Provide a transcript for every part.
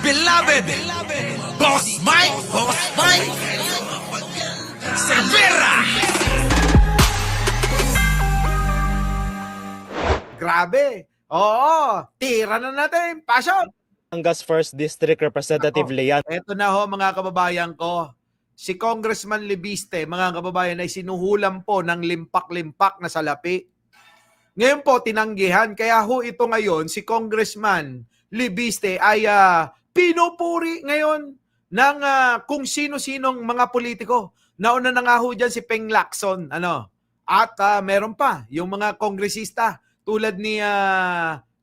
beloved Boss Mike Cervera. Grabe. Oo, tira na natin. Pasok. Batangas 1st District Representative Leanne Eto na ho mga kababayan ko. Si Congressman Libiste, mga kababayan, ay sinuhulan po ng limpak-limpak na salapi. Ngayon po, tinanggihan. Kaya ho ito ngayon, si Congressman Libiste ay pinupuri ngayon ng kung sino-sinong mga politiko. Nauna na nga ho dyan si Peng Lacson. At meron pa, yung mga kongresista tulad ni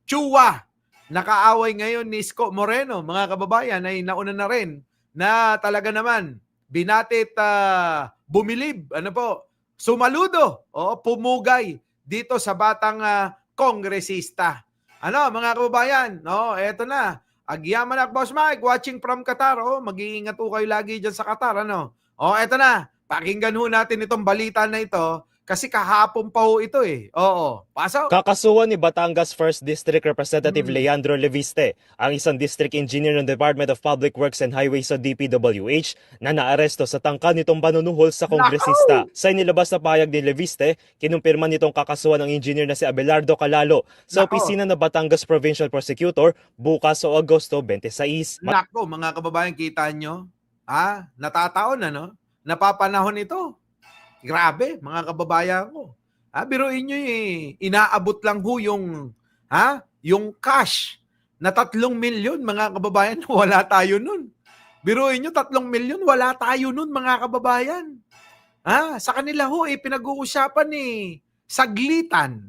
Chua. Nakaaway ngayon ni Isko Moreno, mga kababayan, ay nauna na rin na talaga naman binatit bumilib, sumaludo, pumugay dito sa batang kongresista. Mga kababayan, eto na. Agyaman ak Boss Mike, watching from Qatar. Mag-iingat po kayo lagi dyan sa Qatar. Eto na. Pakinggan ho natin itong balita na ito kasi kahapon pa ho ito eh. Pasok. kakasuhan ni Batangas 1st District Representative Leandro Leviste, ang isang district engineer ng Department of Public Works and Highways sa DPWH na naaresto sa tangka nitong panunuhol sa kongresista. Sa inilabas na pahayag ni Leviste, kinumpirma nitong kakasuhan ng engineer na si Abelardo Calalo sa opisina ng Batangas Provincial Prosecutor bukas o Agosto 26. Nako, mga kababayan, kita nyo? Natataon napapanahon ito. Grabe, mga kababayan ko. Biruin nyo inaabot lang ho yung cash na 3 milyon, mga kababayan. Wala tayo nun. Biruin nyo, 3 milyon, wala tayo nun, mga kababayan. Sa kanila ho, pinag-uusapan saglitan.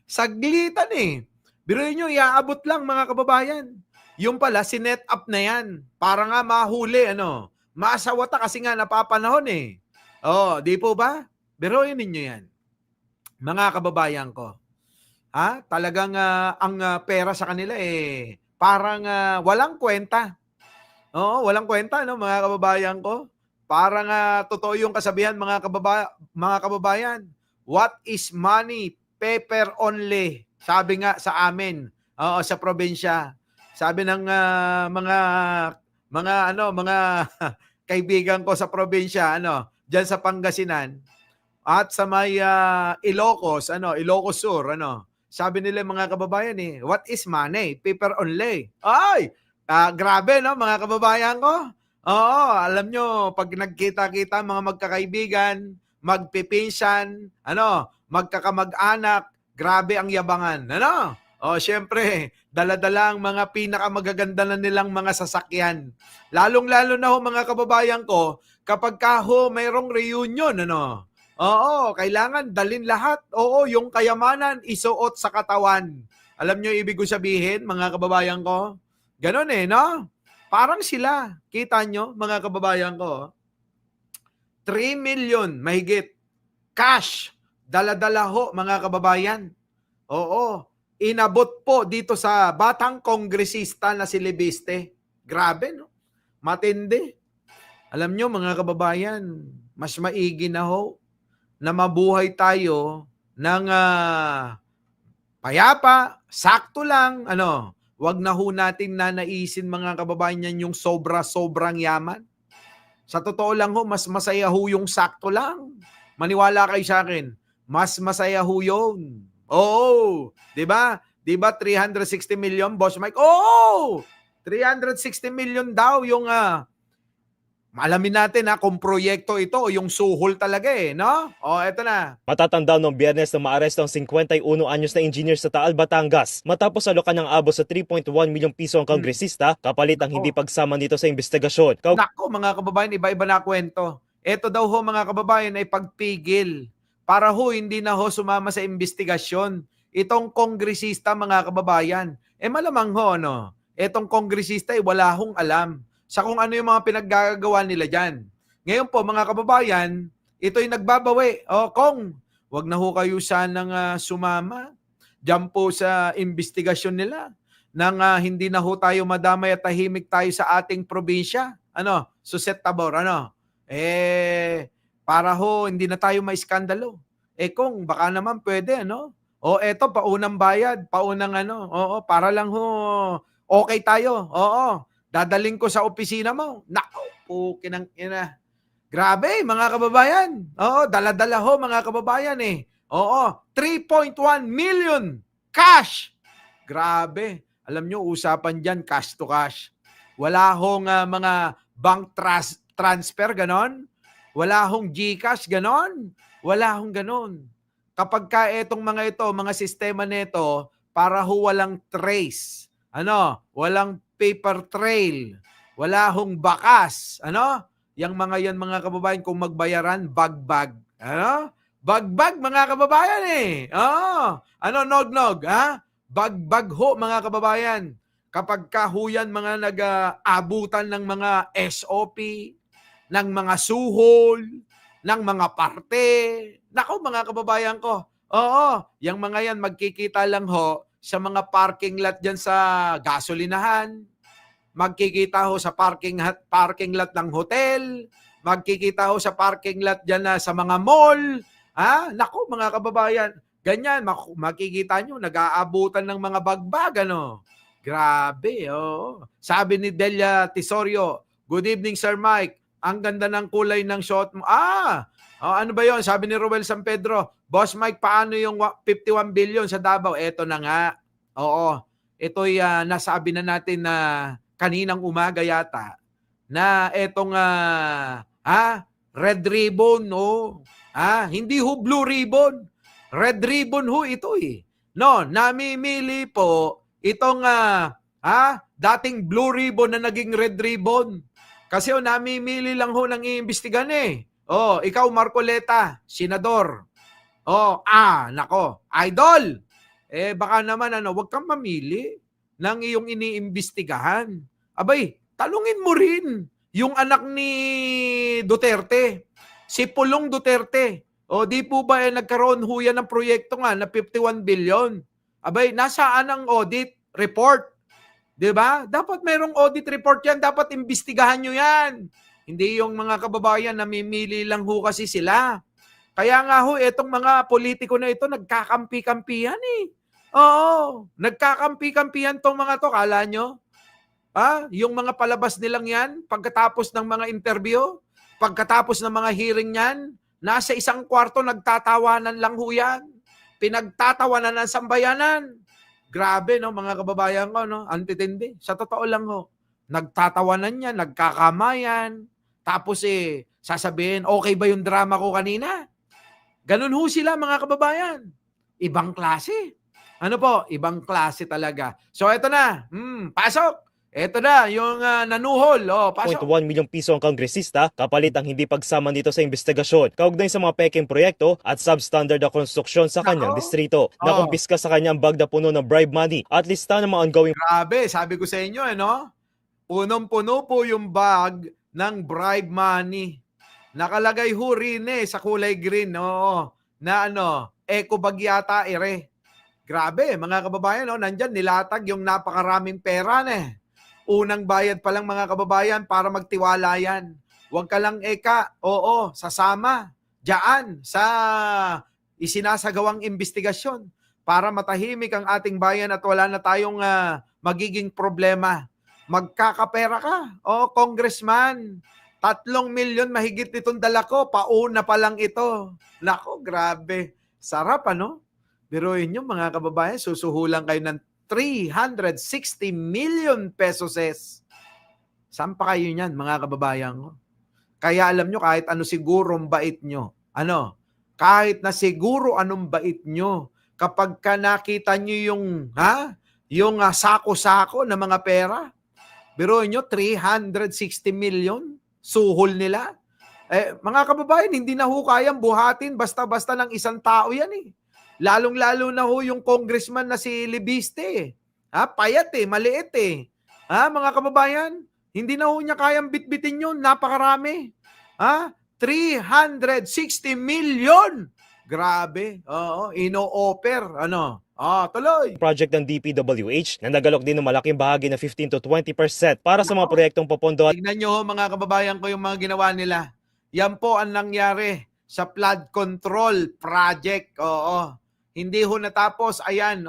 Saglitan Biruin nyo, iaabot lang, mga kababayan. Yung pala, sinet up na yan. Para nga mahuli, masawata kasi nga napapanahon di po ba? Biruin ninyo yan. Mga kababayan ko. Talagang ang pera sa kanila parang walang kwenta. Walang kwenta mga kababayan ko. Parang totoo yung kasabihan mga kababayan. What is money? Paper only. Sabi nga sa amin, sa probinsya. Sabi ng mga kaibigan ko sa probinsya, diyan sa Pangasinan at sa may Ilocos, Ilocos Sur, sabi nila mga kababayan what is money? Paper only. Ay, grabe mga kababayan ko. Alam nyo, pag nagkita-kita mga magkakaibigan, magpipinsan, magkakamag-anak, grabe ang yabangan. Syempre, dala-dala ang mga pinakamagaganda na nilang mga sasakyan. Lalong-lalo na mga kababayan ko, kapag mayroong reunion, kailangan dalin lahat. Yung kayamanan, isuot sa katawan. Alam nyo ibig ko sabihin, mga kababayan ko? Ganon Parang sila, kita nyo, mga kababayan ko, 3 million mahigit cash, dala-dala ho, mga kababayan. Inabot po dito sa batang kongresista na si Libiste. Grabe, matindi. Alam nyo, mga kababayan, mas maigi na ho na mabuhay tayo ng payapa, sakto lang, wag na ho natin nanaisin, mga kababayan, yung sobra-sobrang yaman. Sa totoo lang ho, mas masaya ho yung sakto lang. Maniwala kayo sa akin, mas masaya ho yun. Di ba? Di ba 360 million, Boss Mike? 360 million daw yung alamin natin kung proyekto ito o yung suhol talaga eto na. Matatanda noong Biyernes na maaresto ang 51 anyos na engineer sa Taal, Batangas matapos alokan ng abo sa 3.1 milyong piso ang kongresista kapalit ang hindi pagsama nito sa investigasyon. Nako, mga kababayan, iba-iba na kwento. Ito daw ho, mga kababayan, ay pagpigil para ho hindi na ho sumama sa investigasyon itong kongresista, mga kababayan. Malamang ho, itong kongresista wala hong alam sa kung ano yung mga pinaggagawa nila dyan. Ngayon po, mga kababayan, ito'y nagbabawi. Kung wag na ho kayo sanang sumama dyan po sa investigasyon nila nang hindi na ho tayo madamay at tahimik tayo sa ating probinsya. Suset Tabor, para ho hindi na tayo maiskandalo. Kung baka naman pwede, eto, paunang bayad, paunang para lang ho Okay tayo. Oo. Dadaling ko sa opisina mo. Nako, pukinang ina. Grabe, mga kababayan. Oo, dala-dala ho, mga kababayan eh. Oo, 3.1 million cash. Grabe. Alam nyo, usapan dyan, cash to cash. Wala hong mga bank transfer, ganon. Wala hong GCash, ganon. Wala hong ganon. Kapag ka etong mga ito, mga sistema nito, para ho walang trace. Ano? Walang paper trail. Wala hong bakas. Ano? Yang mga yan, mga kababayan, kung magbayaran, bagbag. Ano? Bagbag, mga kababayan eh. Oh. Ano, nog-nog, ha? Bagbag ho, mga kababayan. Kapag kahuyan mga nag-abutan ng mga SOP, ng mga suhol, ng mga parte. Nako, mga kababayan ko. Oo, yung mga yan magkikita lang ho sa mga parking lot dyan sa gasolinahan. Magkikita ho sa parking lot ng hotel. Magkikita ho sa parking lot dyan sa mga mall. Ha? Nako, mga kababayan. Ganyan, makikita nyo, nag-aabutan ng mga bagbag, ano? Grabe, oh. Sabi ni Delia Tisorio, good evening, Sir Mike. Ang ganda ng kulay ng shot mo. Ano ba yon? Sabi ni Roel San Pedro, Boss Mike, paano yung 51 billion sa Davao? Eto na nga. Oo, ito'y nasabi na natin na kaninang umaga yata na etong red ribbon, no? Hindi ho blue ribbon. Red ribbon ho ito eh. No, namimili po itong dating blue ribbon na naging red ribbon. Kasi namimili lang ho ng iimbestigan eh. Ikaw Marcoleta, senador. Nako, idol. Baka naman wag kang mamili ng iyong iniimbestigahan. Abay, talungin mo rin yung anak ni Duterte, si Pulong Duterte. Di po ba nagkaroon ho yan ng proyekto nga na 51 billion? Abay, nasaan ang audit report? 'Di ba? Dapat mayroong audit report yan. Dapat imbestigahan nyo yan. Hindi yung mga kababayan namimili lang ho kasi sila. Kaya nga ho, etong mga politiko na ito, nagkakampi-kampihan eh. Oo, nagkakampi-kampihan tong mga to. Kala nyo? Yung mga palabas nilang yan, pagkatapos ng mga interview, pagkatapos ng mga hearing yan, nasa isang kwarto nagtatawanan lang ho yan. Pinagtatawanan ng sambayanan. Grabe, no, mga kababayan ko, no? Antitindi. Sa totoo lang, ho. Nagtatawanan niya, nagkakamayan. Tapos sasabihin, okay ba yung drama ko kanina? Ganun ho sila, mga kababayan. Ibang klase. Ano po? Ibang klase talaga. So, eto na. Pasok. Eto na, yung nanuhol. Pasok. 0.1 milyong piso ang kongresista kapalit ang hindi pagsama nito sa investigasyon kaugnay sa mga peking proyekto at substandard na konstruksyon sa kanyang distrito. Nakumpiska sa kanyang bag na puno ng bribe money at lista ng mga ongoing. Grabe, sabi ko sa inyo, no? Punong-puno po yung bag ng bribe money. Nakalagay ho rin sa kulay green, na eco bag yata ere. Grabe, mga kababayan, nandyan nilatag yung napakaraming pera Unang bayad pa lang, mga kababayan, para magtiwala yan. Huwag ka lang sasama diyan sa isinasagawang investigasyon para matahimik ang ating bayan at wala na tayong magiging problema. Magkakapera ka. Congressman, 3 milyon mahigit itong dala ko, pauna pa lang ito. Nako, grabe. Sarap, ano? Biruin nyo, mga kababayan, susuhulan kayo ng 360 million pesos. Saan pa kayo niyan, mga kababayan ko? Kaya alam nyo, kahit ano siguro ang bait nyo. Kahit na siguro anong bait nyo, kapag ka nakita nyo yung sako-sako na mga pera, biruin nyo, 360 million, suhol nila. Mga kababayan, hindi na ho kayang buhatin basta-basta ng isang tao yan Lalong-lalo na ho yung congressman na si Libiste. Payat maliit mga kababayan, hindi na ho niya kayang bitbitin yun, napakarami. 360 million! Grabe, ino-offer, tuloy. Project ng DPWH na nagalok din ng malaking bahagi na 15 to 20% para sa mga proyektong popondo. Tignan nyo, mga kababayan ko, yung mga ginawa nila. Yan po ang nangyari sa flood control project. Hindi ho natapos. Ayan,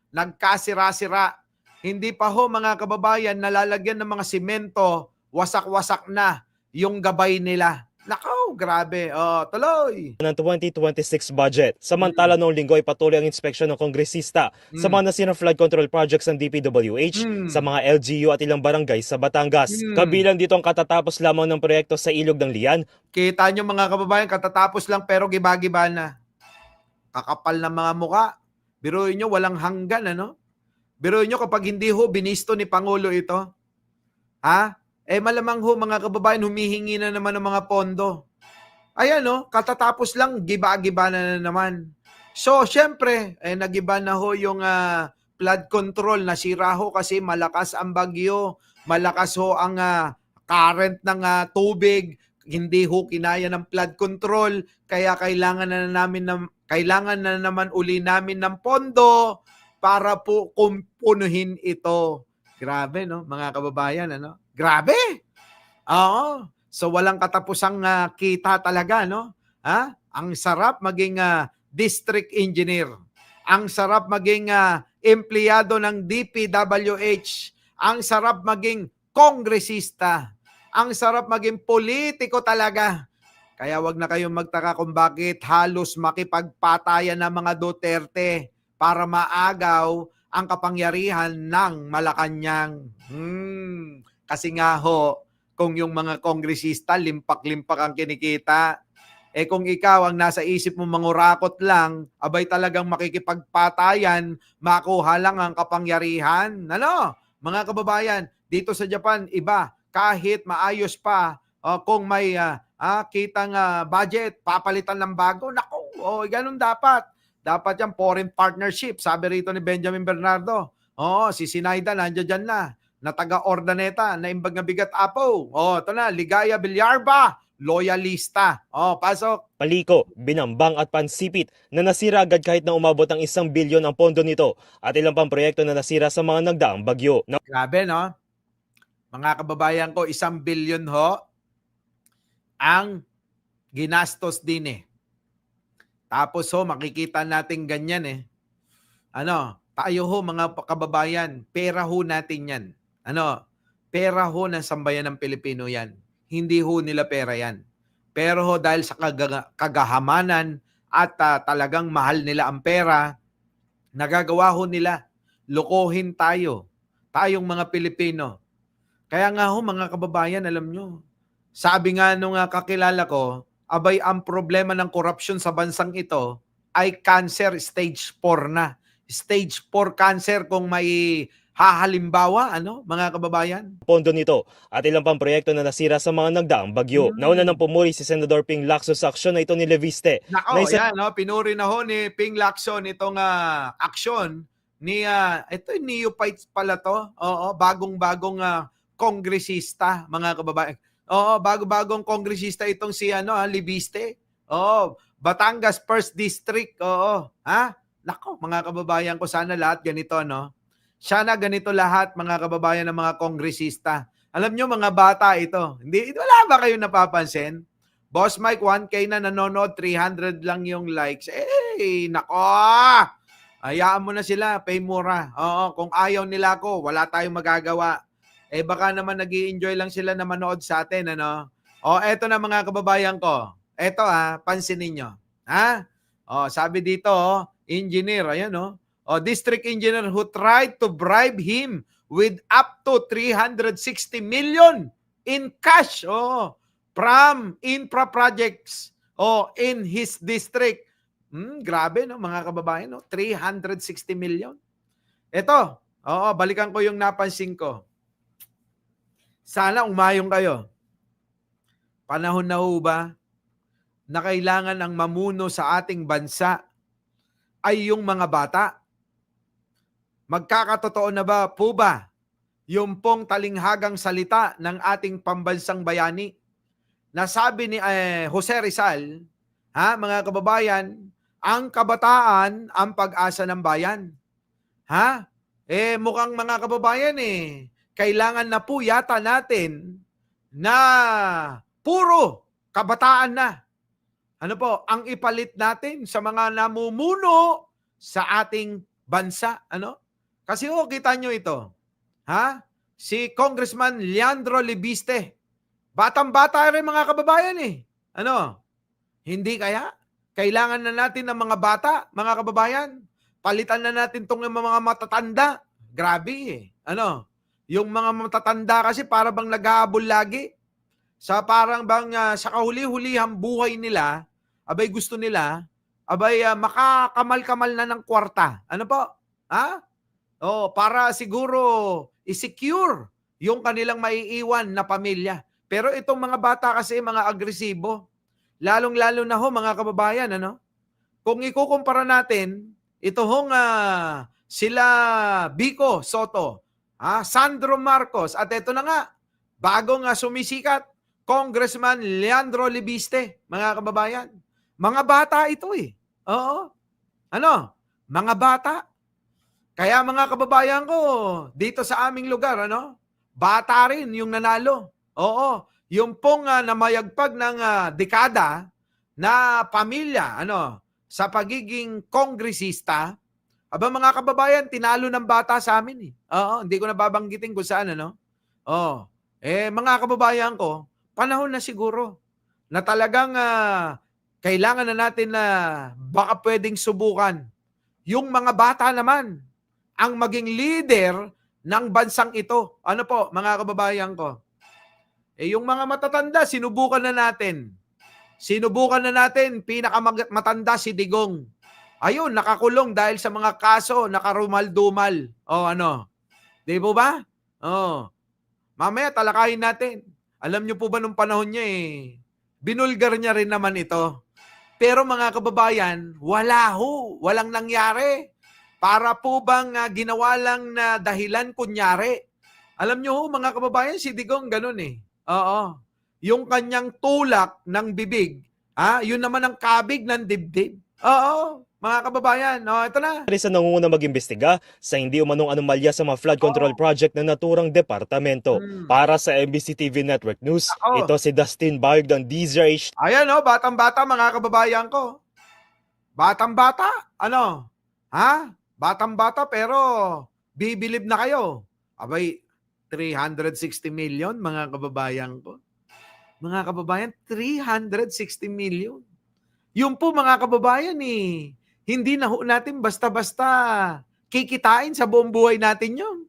nagkasira-sira. Hindi pa ho mga kababayan nalalagyan ng mga simento, wasak-wasak na yung gabay nila. Nakaw, grabe. Oh, tuloy. ng 2026 budget. Samantala noong linggo ay patuloy ang inspeksyon ng kongresista sa Mm. mga nasirang flood control projects ng DPWH sa Mm. mga LGU at ilang barangay sa Batangas. Mm. Kabilang dito ang katatapos lamang ng proyekto sa Ilog ng Lian. Kita nyo mga kababayan, katatapos lang pero giba-giba na. Kakapal ng mga muka. Biruin nyo, walang hanggan, ano? Biruin nyo kapag hindi ho binisto ni Pangulo ito. Ha? Malamang ho mga kababayan, humihingi na naman ng mga pondo. Ayan, no? Katatapos lang, giba-giba na naman. So, syempre, nagiba na ho yung flood control. Nasira ho kasi malakas ang bagyo. Malakas ho ang current ng tubig. Hindi ho kinaya ng flood control. Kaya kailangan na naman uli namin ng pondo para po kumpunuhin ito. Grabe, no? Mga kababayan, ano? Grabe! Oo. So walang katapusang kita talaga, no? Ha? Ang sarap maging district engineer. Ang sarap maging empleyado ng DPWH. Ang sarap maging kongresista. Ang sarap maging politiko talaga. Kaya wag na kayong magtaka kung bakit halos makipagpatayan ng mga Duterte para maagaw ang kapangyarihan ng Malacanang. Kasi nga ho, kung yung mga kongresista, limpak-limpak ang kinikita, kung ikaw ang nasa isip mo mangurakot lang, abay talagang makikipagpatayan, makuha lang ang kapangyarihan. Ano? Mga kababayan, dito sa Japan, iba, kahit maayos pa, kung may kitang budget, papalitan ng bago, naku, ganun dapat. Dapat yan, foreign partnership, sabi rito ni Benjamin Bernardo. Si Sinaida, nandiyan dyan na taga-Ordaneta, na imbag na bigat apo. Ito na, Ligaya Villarba, loyalista. Pasok. Paliko, Binambang at Pansipit na nasira agad kahit na umabot ang 1 bilyon ang pondo nito at ilang pang proyekto na nasira sa mga nagdaang bagyo. Grabe, no? Mga kababayan ko, 1 bilyon ho ang ginastos din Tapos makikita natin ganyan tayo ho mga kababayan, pera ho natin yan. Pera ho ng sambayan ng Pilipino yan. Hindi ho nila pera yan. Pero ho dahil sa kagahamanan at talagang mahal nila ang pera, nagagawa ho nila, lokohin tayo. Tayong mga Pilipino. Kaya nga ho mga kababayan, alam nyo, sabi nga nung kakilala ko, abay ang problema ng korupsyon sa bansang ito ay cancer stage 4 na. Stage 4 cancer kung may hahalimbawa, mga kababayan? Pondo nito at ilang pang proyekto na nasira sa mga nagdaang bagyo. Nauna nang pumuri si Senador Ping Lacson sa aksyon na ito ni Leviste. Nako, yan, pinuri na ho ni Ping Lacson itong aksyon ni, ito yung neophyte pala to. Bagong-bagong kongresista, mga kababayan. Bago-bagong kongresista itong si Leviste. Batangas 1st District. Nako, mga kababayan ko, sana lahat ganito, Sana ganito lahat, mga kababayan ng mga kongresista. Alam nyo, mga bata ito. Wala ba kayo napapansin? Boss Mike, 1K na nanonood, 300 lang yung likes. Nako! Hayaan mo na sila, pay mura. Kung ayaw nila ako, wala tayong magagawa. Baka naman nag-i-enjoy lang sila na manood sa atin, eto na mga kababayan ko. Eto pansinin nyo. Sabi dito, engineer, ayan district engineer who tried to bribe him with up to 360 million in cash from infra projects in his district. Grabe mga kababayan, 360 million. Ito, balikan ko yung napansin ko. Sana umayong kayo. Panahon na ho ba na kailangan ang mamuno sa ating bansa ay yung mga bata? Magkakatotoo na ba po ba yung pong talinghagang salita ng ating pambansang bayani? Nasabi ni Jose Rizal, mga kababayan, ang kabataan ang pag-asa ng bayan. Mukhang mga kababayan kailangan na po yata natin na puro kabataan na. Ang ipalit natin sa mga namumuno sa ating bansa, Kasi kita nyo ito. Ha? Si Congressman Leandro Libiste. Batang-bata rin mga kababayan eh. Ano? Hindi kaya? Kailangan na natin ng mga bata, mga kababayan. Palitan na natin itong mga matatanda. Grabe eh. Ano? Yung mga matatanda kasi para bang nag-aabol lagi. Sa parang bang sa kahuli-hulihang buhay nila, abay gusto nila, abay makakamal-kamal na ng kwarta. Ano po? Ha? Para siguro i-secure yung kanilang maiiwan na pamilya. Pero itong mga bata kasi mga agresibo. Lalong-lalo na ho mga kababayan, ano? Kung ikukumpara natin, ito hong sila Vico Soto, Sandro Marcos, at ito na nga, bagong sumisikat, Congressman Leandro Libiste, mga kababayan. Mga bata ito eh. Oo. Ano? Mga bata. Kaya mga kababayan ko, dito sa aming lugar, ano? Bata rin yung nanalo. Oo. Yung pong namayagpag ng dekada na pamilya, ano, sa pagiging kongresista, aba mga kababayan, tinalo ng bata sa amin eh. Oo, hindi ko nababanggitin kung saan, ano? Mga kababayan ko, panahon na siguro na talagang kailangan na natin na baka pwedeng subukan yung mga bata naman ang maging leader ng bansang ito. Ano po, mga kababayan ko? Yung mga matatanda, sinubukan na natin. Sinubukan na natin, pinakamatanda si Digong. Ayun, nakakulong dahil sa mga kaso, nakarumal-dumal. Ano? Di po ba? Mamaya talakayin natin. Alam niyo po ba nung panahon niya binulgar niya rin naman ito. Pero mga kababayan, walang nangyari. Para po bang ginawa lang na dahilan kunyari. Alam niyo mga kababayan, si Digong ganun eh. Oo. Yung kanyang tulak ng bibig, yun naman ang kabig ng dibdib. Oo, mga kababayan, ito na. Sa nangunguna mag-imbestiga sa hindi umanong anomalya sa mga flood control project ng naturang departamento. Para sa MBC TV Network News, ito si Dustin Bayog ng DZRH. Ayan batang-bata mga kababayan ko. Batang-bata, ano? Batang-bata pero bibilib na kayo. Abay, 360 million mga kababayan ko. Mga kababayan, 360 million. Yung po mga kababayan hindi na ho natin basta-basta kikitain sa buong buhay natin yun.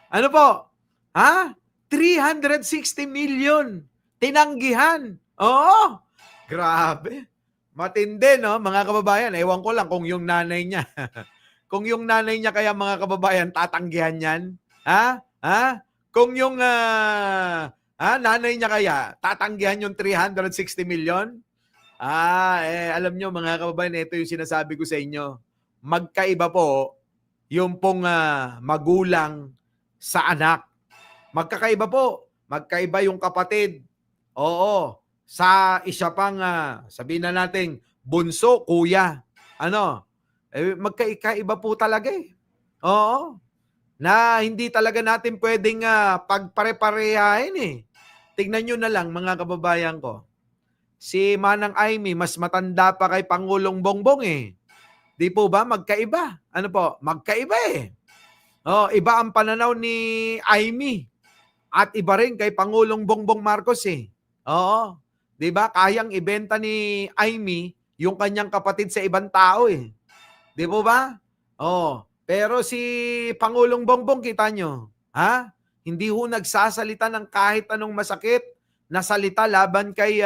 Ano po? 360 million. Tinanggihan. Oo. Grabe. Matindi, no? Mga kababayan, ewan ko lang kung yung nanay niya. Kung yung nanay niya kaya mga kababayan, tatanggihan yan. Kung yung nanay niya kaya, tatanggihan yung 360 million? Alam nyo mga kababayan, ito yung sinasabi ko sa inyo. Magkaiba po yung pong magulang sa anak. Magkakaiba po. Magkaiba yung kapatid. Oo. Sa isa pang, sabihin na natin, bunso, kuya. Ano? Magkaiba po talaga eh. Oo. Na hindi talaga natin pwedeng pagpare-parehain eh. Tignan nyo na lang mga kababayan ko. Si Manang Aimee, mas matanda pa kay Pangulong Bongbong eh. Di po ba? Magkaiba. Ano po? Magkaiba eh. Iba ang pananaw ni Aimee. At iba rin kay Pangulong Bongbong Marcos eh. Oo. Di ba? Kayang ibenta ni Aimee yung kanyang kapatid sa ibang tao eh. Di po ba? Pero si Pangulong Bongbong, kita nyo, hindi ho nagsasalita ng kahit anong masakit na salita laban kay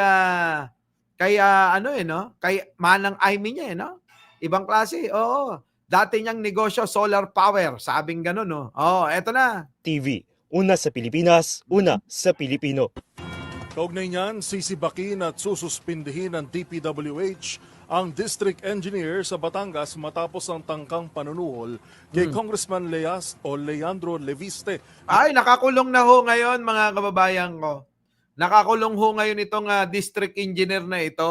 Manang Aimee niya no? Ibang klase. Oo. Dati niyang negosyo solar power, sabing gano'n no. Eto na. TV, una sa Pilipinas, una sa Pilipino. Kaugnay niyan, sisibakin at sususpindihin ng DPWH ang district engineer sa Batangas matapos ang tangkang panunuhol kay Congressman Leandro Leviste. Ay, nakakulong na ho ngayon mga kababayan ko. Nakakulong ho ngayon itong district engineer na ito.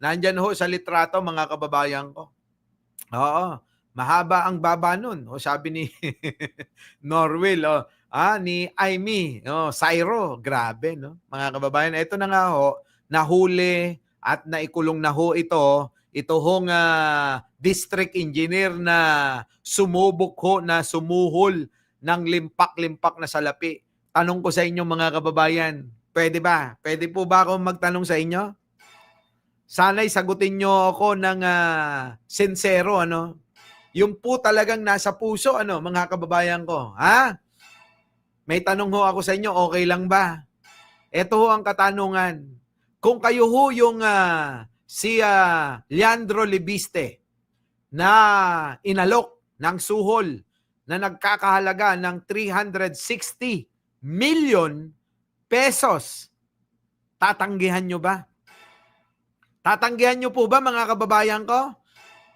Nandyan ho sa litrato mga kababayan ko. Mahaba ang baba nun. Sabi ni Norwell, ni Aimee, Sairo, grabe, no? Mga kababayan, ito na nga ho, nahuli at naikulong na ho ito, ito hong district engineer na sumubok ho na sumuhol ng limpak-limpak na salapi. Tanong ko sa inyo mga kababayan, pwede ba? Pwede po ba akong magtanong sa inyo? Sana'y sagutin nyo ako ng sincero, ano? Yung po talagang nasa puso, ano, mga kababayan ko. Ha? May tanong ho ako sa inyo, okay lang ba? Ito ho ang katanungan. Kung kayo ho yung si Leandro Leviste na inalok ng suhol na nagkakahalaga ng 360 million pesos, tatanggihan nyo ba? Tatanggihan nyo po ba mga kababayan ko?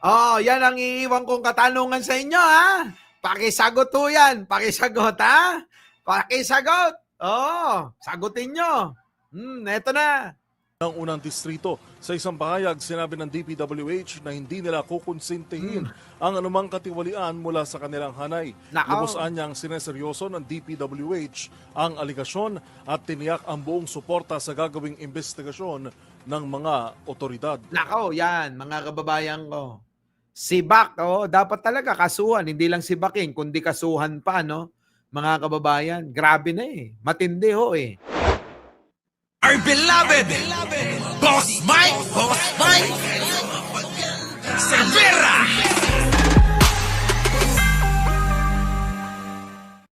Oh, yan ang iiwan kong katanungan sa inyo, ha? Pakisagot ho yan. Pakisagot, ha? Pakisagot. Oh, sagutin nyo. Eto na. Ang unang distrito. Sa isang pahayag, sinabi ng DPWH na hindi nila kukonsintihin ang anumang katiwalian mula sa kanilang hanay. Nako. Lubos-an niyang sineseryoso ng DPWH ang aligasyon at tiniyak ang buong suporta sa gagawing investigasyon ng mga otoridad. Nako, yan, mga kababayan ko. Si Bak, dapat talaga kasuhan. Hindi lang si Baking, kundi kasuhan pa, no? Mga kababayan, grabe na eh. Matindi ho eh. Our beloved Boss Mike, Boss Mike.